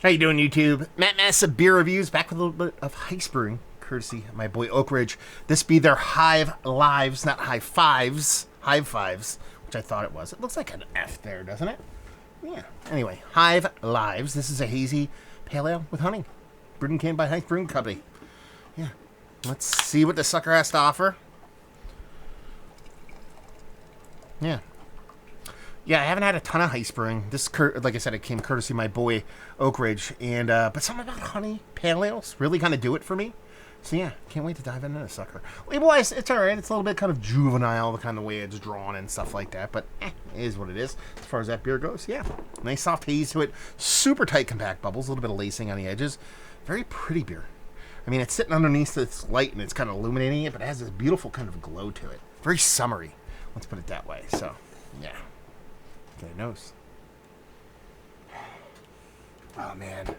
How you doing, YouTube? Matt Massive Beer Reviews, back with a little bit of Heist brewing, courtesy of my boy Oak Ridge. This be their Hive Lives, not Hive Fives. Hive Fives, which I thought it was. It looks like an F there, doesn't it? Yeah. Anyway, Hive Lives. This is a hazy pale ale with honey. Brewed and canned by Heist Brewing Company. Yeah. Let's see what the sucker has to offer. Yeah. Yeah, I haven't had a ton of Heist brewing. This, like I said, it came courtesy of my boy Oak Ridge, and but something about honey pale ales really kind of do it for me. So yeah, can't wait to dive into this sucker. Label-wise, it's all right. It's a little bit kind of juvenile, the kind of way it's drawn and stuff like that, but it is what it is as far as that beer goes. Yeah, nice soft haze to it, super tight compact bubbles, a little bit of lacing on the edges. Very pretty beer. I mean, it's sitting underneath its light and it's kind of illuminating it, but it has this beautiful kind of glow to it. Very summery. Let's put it that way. So yeah. Okay, nose. Oh man, if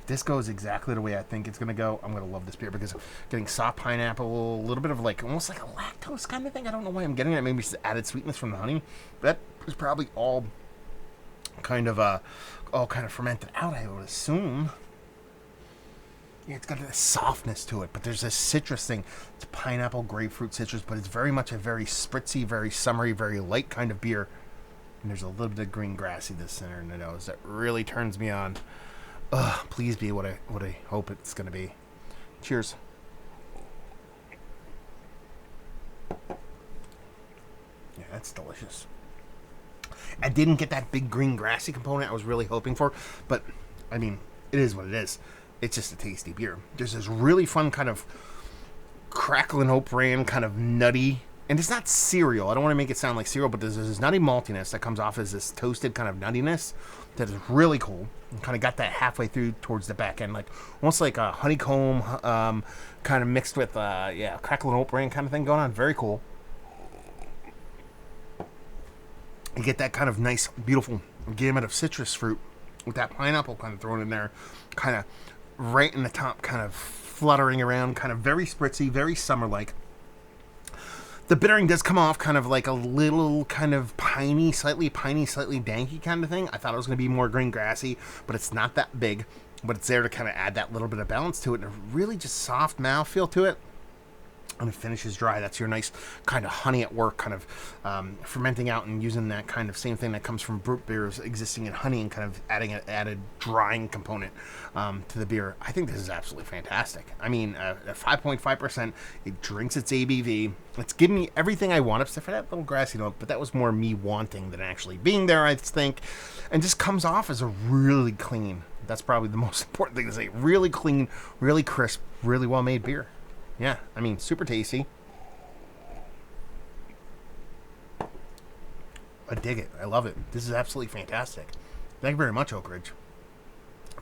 this goes exactly the way I think it's gonna go, I'm gonna love this beer because I'm getting soft pineapple, a little bit of like almost like a lactose kind of thing. I don't know why I'm getting it. Maybe it's added sweetness from the honey. That is probably all kind of fermented out, I would assume. Yeah, it's got a softness to it, but there's this citrus thing. It's pineapple, grapefruit, citrus, but it's very much a very spritzy, very summery, very light kind of beer. And there's a little bit of green grassiness in the nose that really turns me on. Ugh, please be what I hope it's going to be. Cheers. Yeah, that's delicious. I didn't get that big green grassy component I was really hoping for, but I mean, it is what it is. It's just a tasty beer. There's this really fun kind of crackling oat bran, kind of nutty. And it's not cereal. I don't want to make it sound like cereal, but there's this nutty maltiness that comes off as this toasted kind of nuttiness that is really cool. And kind of got that halfway through towards the back end, like almost like a honeycomb, kind of mixed with crackling oat bran kind of thing going on. Very cool. You get that kind of nice, beautiful gamut of citrus fruit with that pineapple kind of thrown in there, kind of right in the top, kind of fluttering around, kind of very spritzy, very summer-like. The bittering does come off kind of like a little kind of piney, slightly danky kind of thing. I thought it was going to be more green grassy, but it's not that big. But it's there to kind of add that little bit of balance to it and a really just soft mouthfeel to it. And it finishes dry. That's your nice kind of honey at work, kind of fermenting out and using that kind of same thing that comes from brut beers existing in honey and kind of adding an added drying component to the beer. I think this is absolutely fantastic. I mean, at 5.5%, it drinks its ABV. It's giving me everything I want, except for that little grassy note, but that was more me wanting than actually being there, I think. And just comes off as a really clean, that's probably the most important thing to say, really clean, really crisp, really well-made beer. Yeah, I mean, super tasty. I dig it. I love it. This is absolutely fantastic. Thank you very much, Oak Ridge.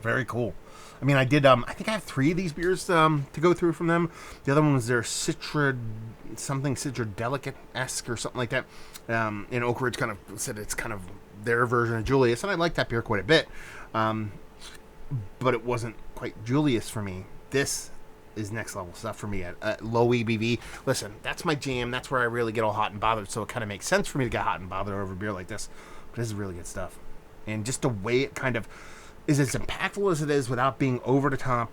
Very cool. I mean, I think I have 3 of these beers to go through from them. The other one was their Citradelic-esque or something like that. And Oak Ridge kind of said it's kind of their version of Julius, and I like that beer quite a bit. But it wasn't quite Julius for me. This is next level stuff for me at low ABV. Listen, that's my jam. That's where I really get all hot and bothered. So it kind of makes sense for me to get hot and bothered over beer like this. But this is really good stuff. And just the way it kind of is as impactful as it is without being over the top,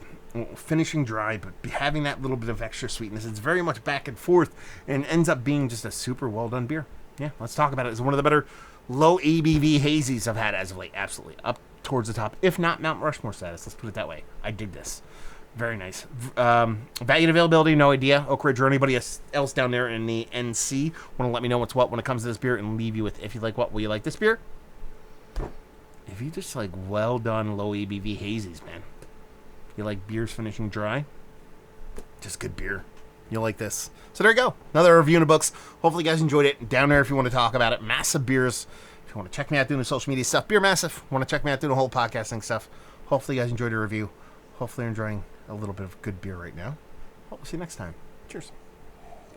finishing dry, but having that little bit of extra sweetness. It's very much back and forth and ends up being just a super well done beer. Yeah, let's talk about it. It's one of the better low ABV hazies I've had as of late. Absolutely. Up towards the top, if not Mount Rushmore status. Let's put it that way. I dig this. Very nice. Value and availability, no idea. Oak Ridge or anybody else down there in the NC want to let me know what's what when it comes to this beer and leave you with, if you like what, will you like this beer? If you just like well done low ABV hazies, man. You like beers finishing dry? Just good beer. You'll like this. So there you go. Another review in the books. Hopefully you guys enjoyed it. Down there if you want to talk about it. Massive Beers. If you want to check me out doing the social media stuff. Beer Massive. Want to check me out doing the whole podcasting stuff. Hopefully you guys enjoyed the review. Hopefully you're enjoying a little bit of good beer right now. We'll see you next time. Cheers.